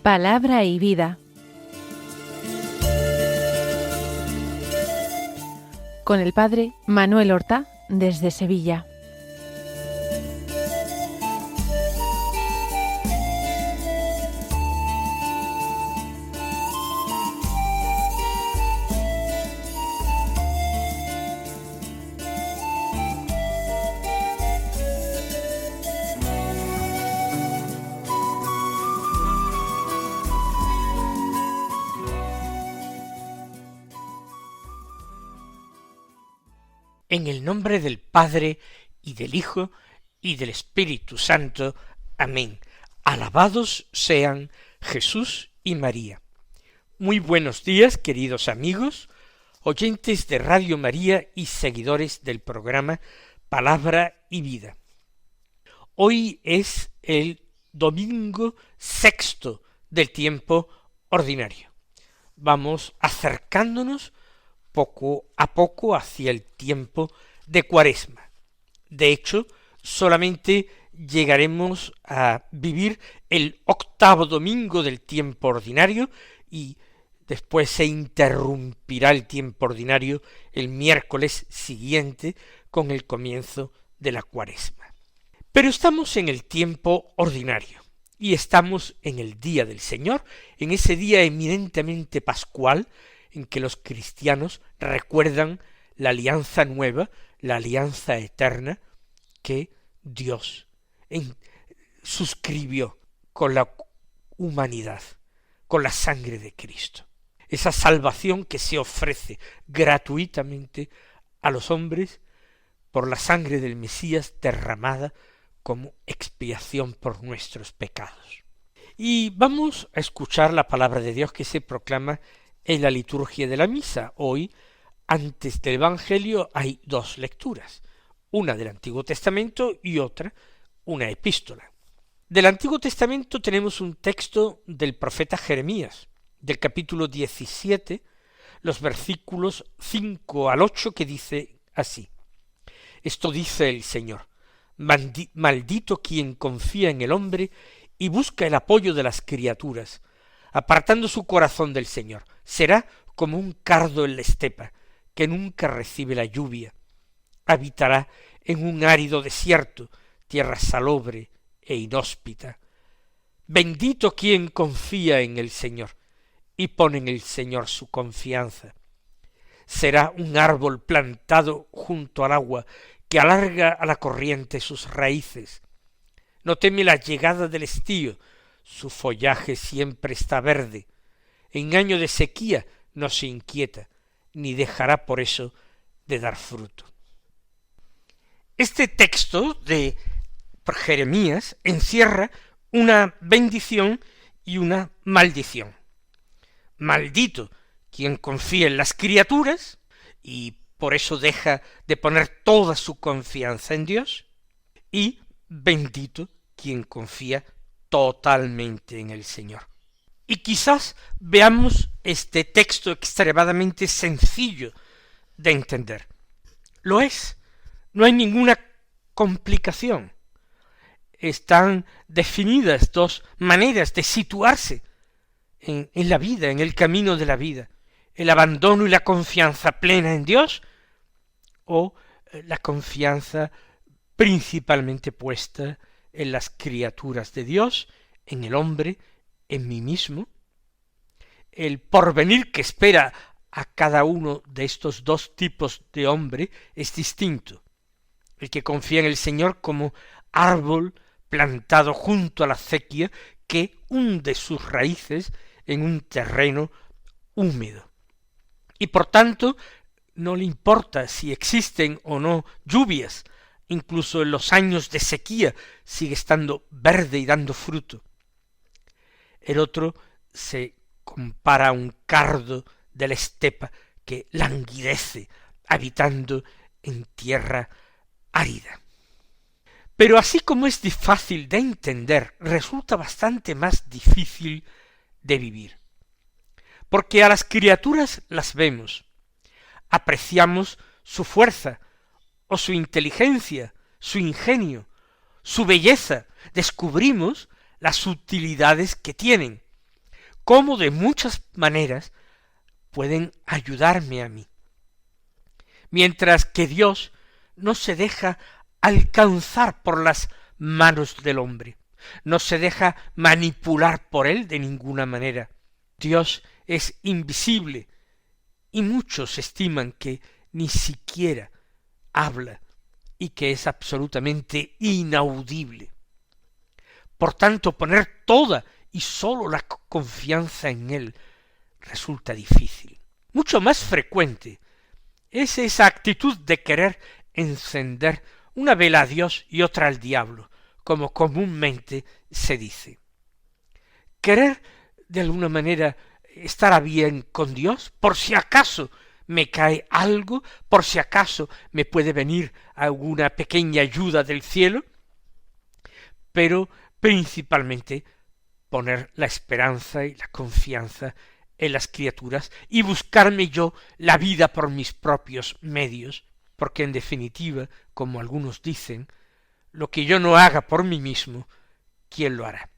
Palabra y vida. Con el padre Manuel Horta, desde Sevilla. En el nombre del Padre, y del Hijo, y del Espíritu Santo. Amén. Alabados sean Jesús y María. Muy buenos días, queridos amigos, oyentes de Radio María y seguidores del programa Palabra y Vida. Hoy es el domingo sexto del tiempo ordinario. Vamos acercándonos poco a poco hacia el tiempo de Cuaresma. De hecho, solamente llegaremos a vivir el octavo domingo del tiempo ordinario y después se interrumpirá el tiempo ordinario el miércoles siguiente con el comienzo de la Cuaresma. Pero estamos en el tiempo ordinario y estamos en el día del Señor, en ese día eminentemente pascual en que los cristianos recuerdan la alianza nueva, la alianza eterna que Dios suscribió con la humanidad, con la sangre de Cristo. Esa salvación que se ofrece gratuitamente a los hombres por la sangre del Mesías derramada como expiación por nuestros pecados. Y vamos a escuchar la palabra de Dios que se proclama en la liturgia de la misa. Hoy, antes del Evangelio, hay dos lecturas, una del Antiguo Testamento y otra, una epístola. Del Antiguo Testamento tenemos un texto del profeta Jeremías, del capítulo 17, los versículos 5 al 8, que dice así: Esto dice el Señor: maldito quien confía en el hombre y busca el apoyo de las criaturas, apartando su corazón del Señor. Será como un cardo en la estepa, que nunca recibe la lluvia. Habitará en un árido desierto, tierra salobre e inhóspita. Bendito quien confía en el Señor y pone en el Señor su confianza. Será un árbol plantado junto al agua, que alarga a la corriente sus raíces. No teme la llegada del estío, su follaje siempre está verde. En año de sequía no se inquieta, ni dejará por eso de dar fruto. Este texto de Jeremías encierra una bendición y una maldición. Maldito quien confía en las criaturas y por eso deja de poner toda su confianza en Dios, y bendito quien confía totalmente en el Señor. Y quizás veamos este texto extremadamente sencillo de entender. Lo es, no hay ninguna complicación. Están definidas dos maneras de situarse en la vida, en el camino de la vida: el abandono y la confianza plena en Dios, o la confianza principalmente puesta en las criaturas de Dios, en el hombre, en mí mismo. El porvenir que espera a cada uno de estos dos tipos de hombre es distinto. El que confía en el Señor como árbol plantado junto a la acequia que hunde sus raíces en un terreno húmedo. Y por tanto no le importa si existen o no lluvias, incluso en los años de sequía sigue estando verde y dando fruto. El otro se compara a un cardo de la estepa que languidece habitando en tierra árida. Pero así como es fácil de entender, resulta bastante más difícil de vivir. Porque a las criaturas las vemos, apreciamos su fuerza o su inteligencia, su ingenio, su belleza, descubrimos las utilidades que tienen, cómo de muchas maneras pueden ayudarme a mí. Mientras que Dios no se deja alcanzar por las manos del hombre, no se deja manipular por él de ninguna manera. Dios es invisible y muchos estiman que ni siquiera habla y que es absolutamente inaudible. Por tanto, poner toda y sólo la confianza en él resulta difícil. Mucho más frecuente es esa actitud de querer encender una vela a Dios y otra al diablo, como comúnmente se dice. Querer de alguna manera estar a bien con Dios, por si acaso me cae algo, por si acaso me puede venir alguna pequeña ayuda del cielo, pero principalmente poner la esperanza y la confianza en las criaturas y buscarme yo la vida por mis propios medios, porque en definitiva, como algunos dicen, lo que yo no haga por mí mismo, ¿quién lo hará?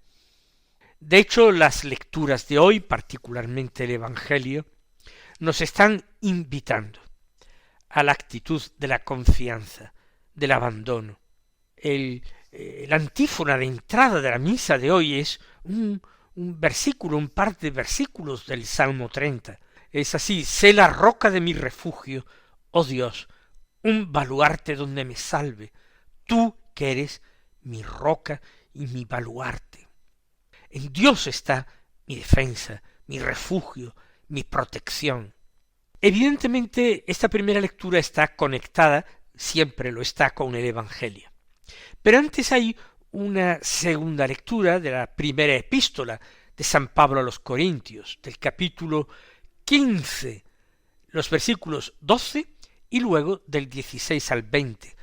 De hecho, las lecturas de hoy, particularmente el Evangelio, nos están invitando a la actitud de la confianza, del abandono. La antífona de entrada de la misa de hoy es un versículo, un par de versículos del Salmo 30. Es así: sé la roca de mi refugio, oh Dios, un baluarte donde me salve, tú que eres mi roca y mi baluarte. En Dios está mi defensa, mi refugio, mi protección. Evidentemente, esta primera lectura está conectada, siempre lo está, con el Evangelio. Pero antes hay una segunda lectura de la primera epístola de San Pablo a los Corintios, del capítulo 15, los versículos 12 y luego del 16 al 20,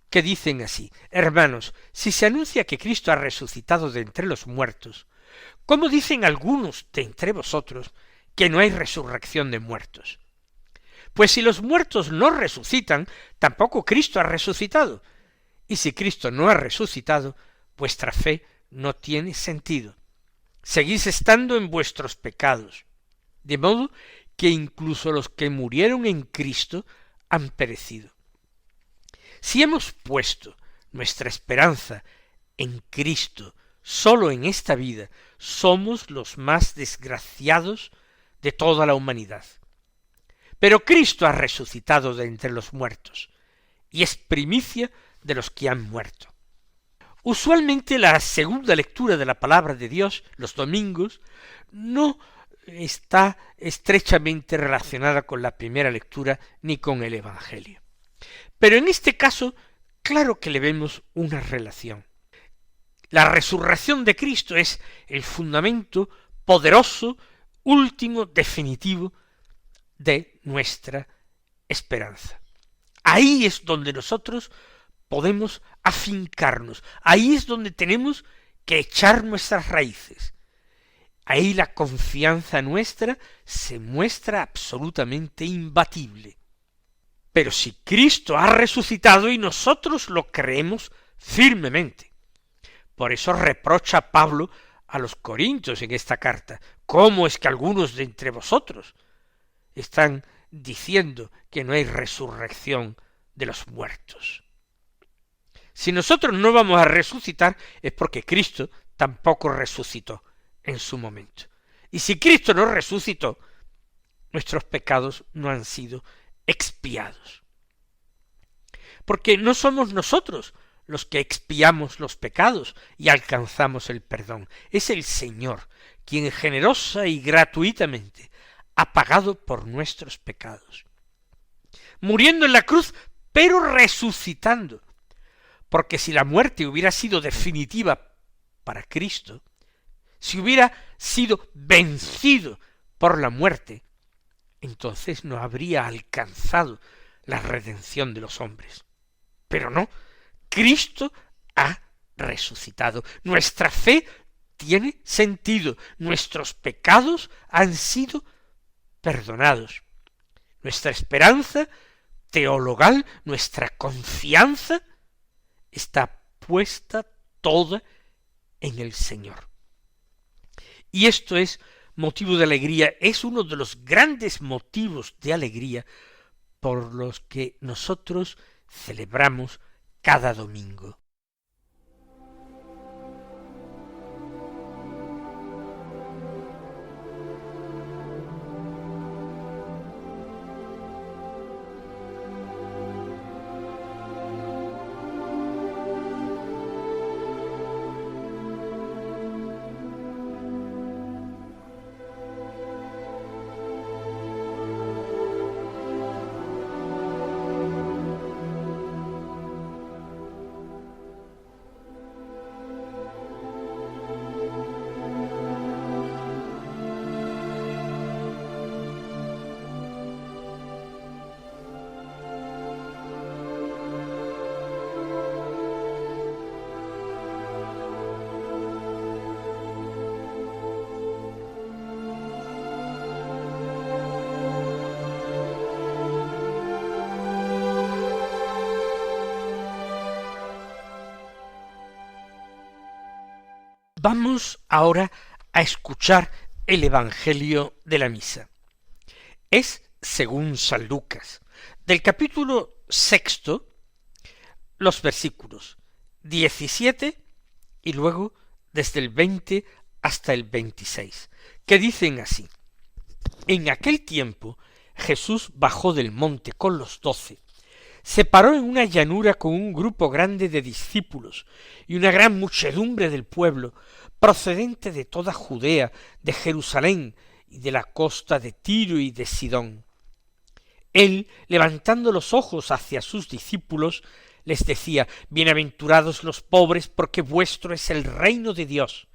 que dicen así: hermanos, si se anuncia que Cristo ha resucitado de entre los muertos, ¿cómo dicen algunos de entre vosotros que no hay resurrección de muertos? Pues si los muertos no resucitan, tampoco Cristo ha resucitado. Y si Cristo no ha resucitado, vuestra fe no tiene sentido. Seguís estando en vuestros pecados, de modo que incluso los que murieron en Cristo han perecido. Si hemos puesto nuestra esperanza en Cristo sólo en esta vida, somos los más desgraciados de toda la humanidad. Pero Cristo ha resucitado de entre los muertos, y es primicia de los que han muerto. Usualmente la segunda lectura de la palabra de Dios, los domingos, no está estrechamente relacionada con la primera lectura ni con el Evangelio. Pero en este caso, claro que le vemos una relación. La resurrección de Cristo es el fundamento poderoso, último, definitivo de nuestra esperanza. Ahí es donde nosotros podemos afincarnos, ahí es donde tenemos que echar nuestras raíces. Ahí la confianza nuestra se muestra absolutamente imbatible. Pero si Cristo ha resucitado y nosotros lo creemos firmemente, por eso reprocha Pablo a los Corintios en esta carta: ¿cómo es que algunos de entre vosotros están diciendo que no hay resurrección de los muertos? Si nosotros no vamos a resucitar es porque Cristo tampoco resucitó en su momento. Y si Cristo no resucitó, nuestros pecados no han sido expiados. Porque no somos nosotros los que expiamos los pecados y alcanzamos el perdón. Es el Señor quien generosa y gratuitamente ha pagado por nuestros pecados, muriendo en la cruz, pero resucitando. Porque si la muerte hubiera sido definitiva para Cristo, si hubiera sido vencido por la muerte, entonces no habría alcanzado la redención de los hombres. Pero no, Cristo ha resucitado. Nuestra fe tiene sentido. Nuestros pecados han sido perdonados. Nuestra esperanza teologal, nuestra confianza, está puesta toda en el Señor. Y esto es motivo de alegría, es uno de los grandes motivos de alegría por los que nosotros celebramos cada domingo. Vamos ahora a escuchar el Evangelio de la misa. Es según San Lucas, del capítulo 6, los versículos 17 y luego desde el 20 hasta el 26, que dicen así: En aquel tiempo Jesús bajó del monte con los 12, se paró en una llanura con un grupo grande de discípulos y una gran muchedumbre del pueblo, procedente de toda Judea, de Jerusalén y de la costa de Tiro y de Sidón. Él, levantando los ojos hacia sus discípulos, les decía: Bienaventurados los pobres, porque vuestro es el reino de Dios.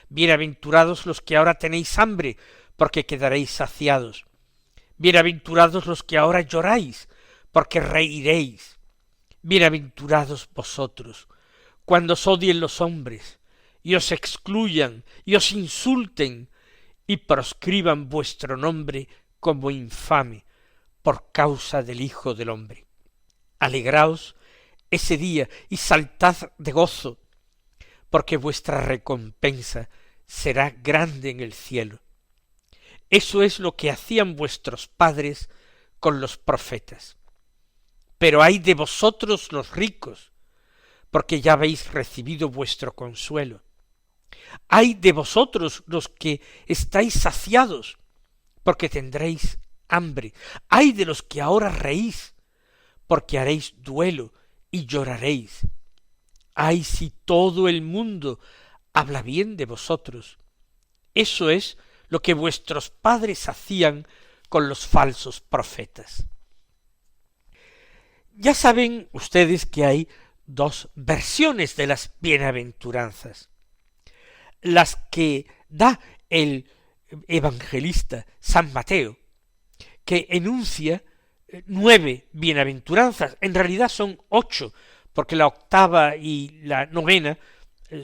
Bienaventurados los que ahora tenéis hambre, porque quedaréis saciados. Bienaventurados los que ahora lloráis, porque reiréis. Bienaventurados vosotros, cuando os odien los hombres, y os excluyan, y os insulten, y proscriban vuestro nombre como infame, por causa del Hijo del Hombre. Alegraos ese día, y saltad de gozo, porque vuestra recompensa será grande en el cielo. Eso es lo que hacían vuestros padres con los profetas. Pero ay de vosotros los ricos, porque ya habéis recibido vuestro consuelo. Ay de vosotros los que estáis saciados, porque tendréis hambre. Ay de los que ahora reís, porque haréis duelo y lloraréis. Ay si todo el mundo habla bien de vosotros. Eso es lo que vuestros padres hacían con los falsos profetas. Ya saben ustedes que hay dos versiones de las bienaventuranzas. Las que da el evangelista San Mateo, que enuncia 9 bienaventuranzas, en realidad son 8, porque la octava y la novena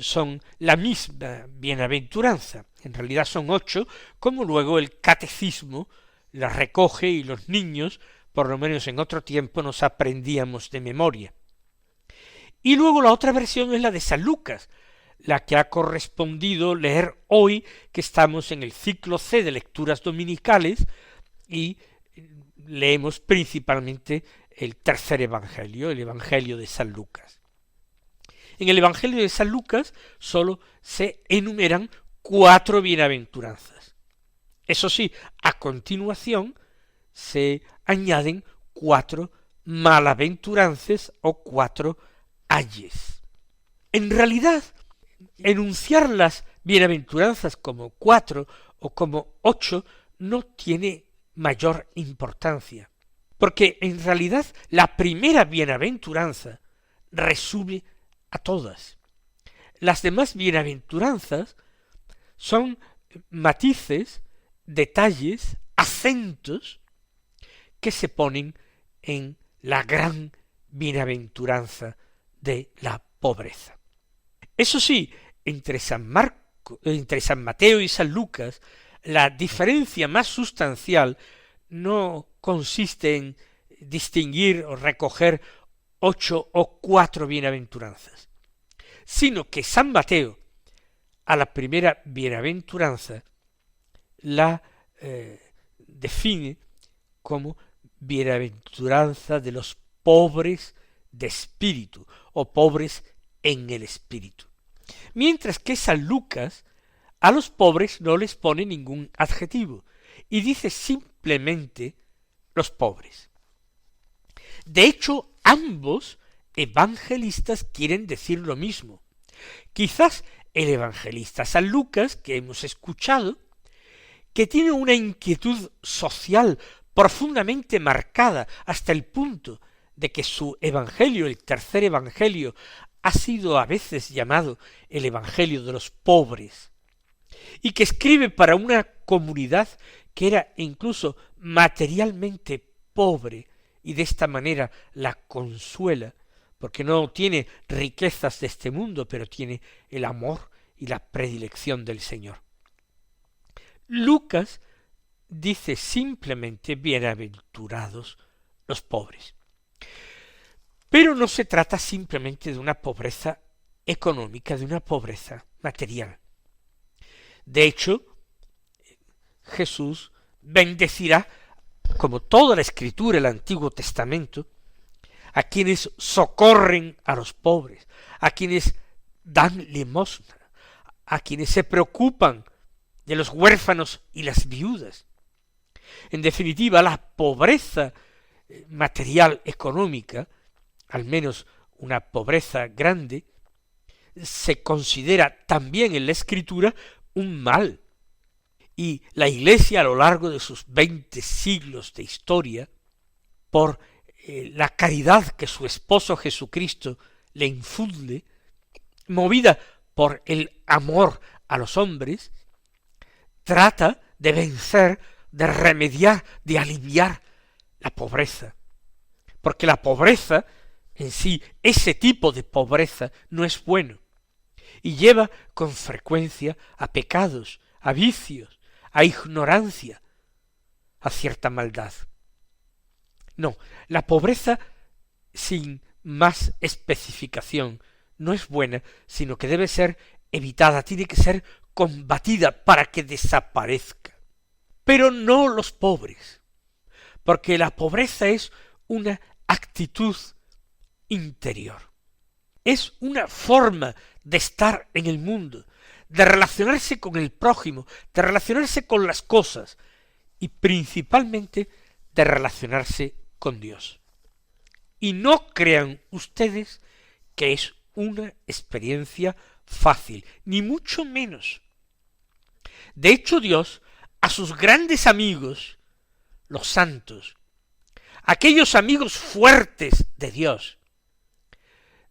son la misma bienaventuranza, en realidad son 8, como luego el catecismo la recoge y los niños, por lo menos en otro tiempo, nos aprendíamos de memoria. Y luego la otra versión es la de San Lucas, la que ha correspondido leer hoy, que estamos en el ciclo C de lecturas dominicales, y leemos principalmente el tercer evangelio, el evangelio de San Lucas. En el evangelio de San Lucas sólo se enumeran 4 bienaventuranzas. Eso sí, a continuación se añaden 4 malaventuranzas o 4 ayes. En realidad, enunciar las bienaventuranzas como 4 o como 8 no tiene mayor importancia, porque en realidad la primera bienaventuranza resume a todas. Las demás bienaventuranzas son matices, detalles, acentos que se ponen en la gran bienaventuranza de la pobreza. Eso sí, entre San Mateo y San Lucas, la diferencia más sustancial no consiste en distinguir o recoger 8 o 4 bienaventuranzas, sino que San Mateo, a la primera bienaventuranza, la define como bienaventuranza de los pobres de espíritu o pobres en el espíritu. Mientras que San Lucas a los pobres no les pone ningún adjetivo y dice simplemente los pobres. De hecho, ambos evangelistas quieren decir lo mismo. Quizás el evangelista San Lucas, que hemos escuchado, que tiene una inquietud social profundamente marcada hasta el punto de que su evangelio, el tercer evangelio, ha sido a veces llamado el evangelio de los pobres, y que escribe para una comunidad que era incluso materialmente pobre, y de esta manera la consuela, porque no tiene riquezas de este mundo, pero tiene el amor y la predilección del Señor. Lucas dice simplemente bienaventurados los pobres. Pero no se trata simplemente de una pobreza económica, de una pobreza material. De hecho, Jesús bendecirá, como toda la Escritura, el Antiguo Testamento, a quienes socorren a los pobres, a quienes dan limosna, a quienes se preocupan de los huérfanos y las viudas. En definitiva, la pobreza material económica, al menos una pobreza grande, se considera también en la Escritura un mal. Y la Iglesia, a lo largo de sus 20 siglos de historia, por la caridad que su esposo Jesucristo le infunde, movida por el amor a los hombres, trata de vencer, de remediar, de aliviar la pobreza. Porque la pobreza en sí, ese tipo de pobreza, no es bueno, y lleva con frecuencia a pecados, a vicios, a ignorancia, a cierta maldad. No, la pobreza sin más especificación no es buena, sino que debe ser evitada, tiene que ser combatida para que desaparezca. Pero no los pobres, porque la pobreza es una actitud interior. Es una forma de estar en el mundo, de relacionarse con el prójimo, de relacionarse con las cosas y principalmente de relacionarse con Dios. Y no crean ustedes que es una experiencia fácil, ni mucho menos. De hecho, Dios a sus grandes amigos, los santos, aquellos amigos fuertes de Dios,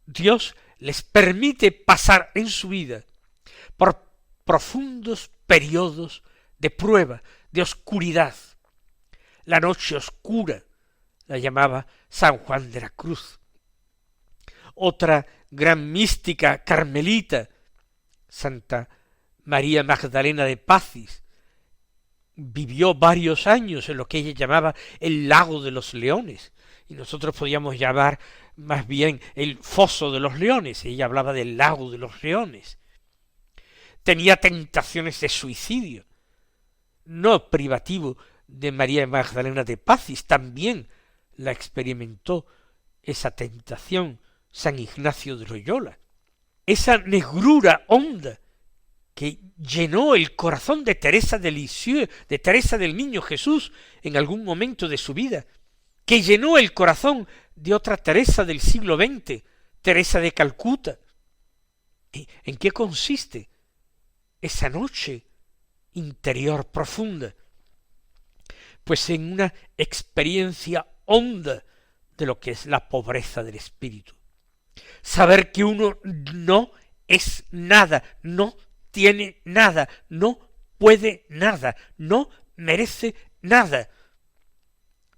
Dios les permite pasar en su vida por profundos periodos de prueba, de oscuridad. La noche oscura la llamaba San Juan de la Cruz. Otra gran mística carmelita, Santa María Magdalena de Pacis, vivió varios años en lo que ella llamaba el lago de los leones, y nosotros podíamos llamar más bien el foso de los leones. Ella hablaba del lago de los leones. Tenía tentaciones de suicidio, no privativo de María Magdalena de Pacis, también la experimentó esa tentación San Ignacio de Loyola. Esa negrura honda que llenó el corazón de Teresa de Lisieux, de Teresa del Niño Jesús, en algún momento de su vida, que llenó el corazón de otra Teresa del siglo XX, Teresa de Calcuta. ¿En qué consiste esa noche interior profunda? Pues en una experiencia honda de lo que es la pobreza del espíritu. Saber que uno no es nada, no tiene nada, no puede nada, no merece nada.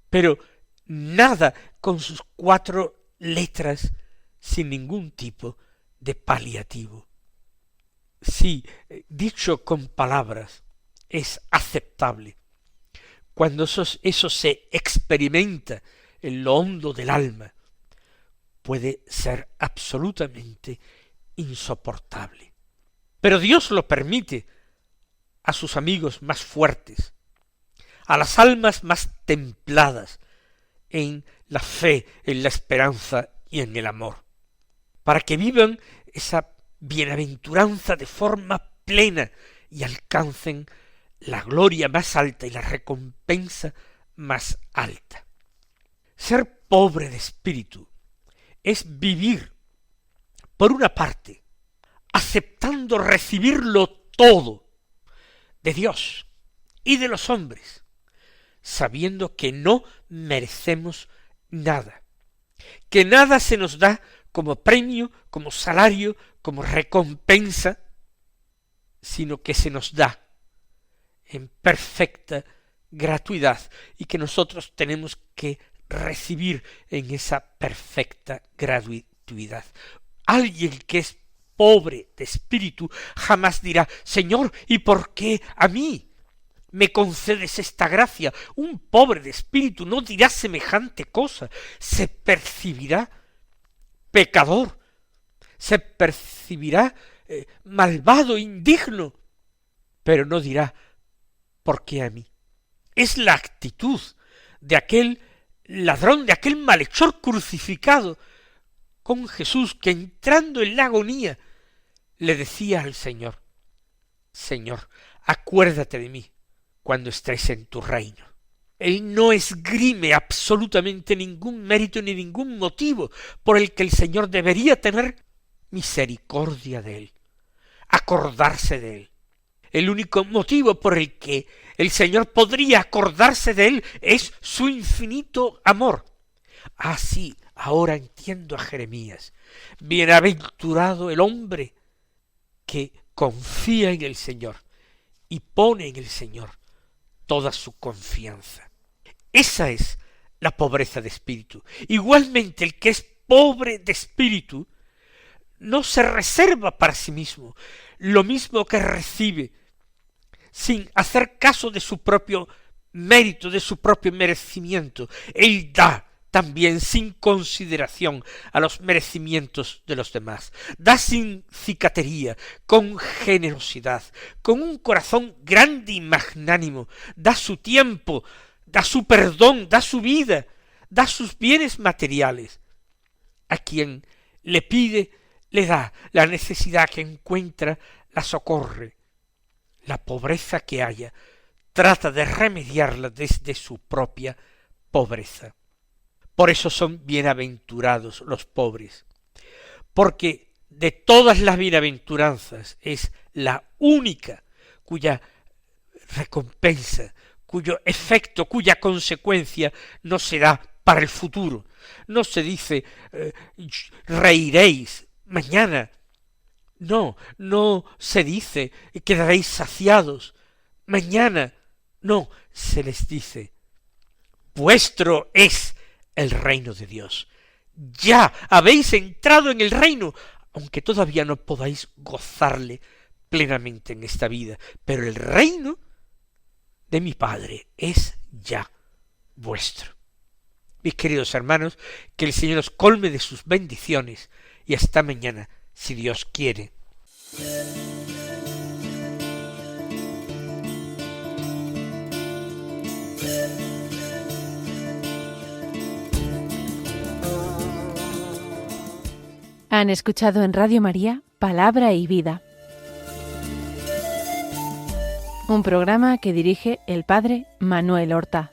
Pero nada con sus 4 letras sin ningún tipo de paliativo. Sí, dicho con palabras, es aceptable. Cuando eso se experimenta en lo hondo del alma, puede ser absolutamente insoportable. Pero Dios lo permite a sus amigos más fuertes, a las almas más templadas en la fe, en la esperanza y en el amor, para que vivan esa bienaventuranza de forma plena y alcancen la gloria más alta y la recompensa más alta. Ser pobre de espíritu es vivir, por una parte, aceptando recibirlo todo de Dios y de los hombres, sabiendo que no merecemos nada, que nada se nos da como premio, como salario, como recompensa, sino que se nos da en perfecta gratuidad y que nosotros tenemos que recibir en esa perfecta gratuidad. Alguien que es pobre de espíritu jamás dirá: Señor, ¿y por qué a mí me concedes esta gracia? Un pobre de espíritu no dirá semejante cosa. Se percibirá pecador, se percibirá malvado, indigno, pero no dirá: ¿por qué a mí? Es la actitud de aquel ladrón, de aquel malhechor crucificado con Jesús, que entrando en la agonía le decía al Señor: Señor, acuérdate de mí cuando estés en tu reino. Él no esgrime absolutamente ningún mérito ni ningún motivo por el que el Señor debería tener misericordia de él, acordarse de él. El único motivo por el que el Señor podría acordarse de él es su infinito amor. Ah, sí, ahora entiendo a Jeremías. Bienaventurado el hombre que confía en el Señor y pone en el Señor toda su confianza. Esa es la pobreza de espíritu. Igualmente, el que es pobre de espíritu no se reserva para sí mismo lo mismo que recibe, sin hacer caso de su propio mérito, de su propio merecimiento. Él da también sin consideración a los merecimientos de los demás. Da sin cicatería, con generosidad, con un corazón grande y magnánimo. Da su tiempo, da su perdón, da su vida, da sus bienes materiales. A quien le pide, le da. La necesidad que encuentra, la socorre. La pobreza que haya, trata de remediarla desde su propia pobreza. Por eso son bienaventurados los pobres, porque de todas las bienaventuranzas es la única cuya recompensa, cuyo efecto, cuya consecuencia no se da para el futuro. No se dice reiréis mañana. No, no se dice quedaréis saciados mañana. No, se les dice: vuestro es el reino de Dios. Ya habéis entrado en el reino, aunque todavía no podáis gozarle plenamente en esta vida. Pero el reino de mi Padre es ya vuestro. Mis queridos hermanos, que el Señor os colme de sus bendiciones y hasta mañana, si Dios quiere. Han escuchado en Radio María Palabra y Vida, un programa que dirige el Padre Manuel Horta.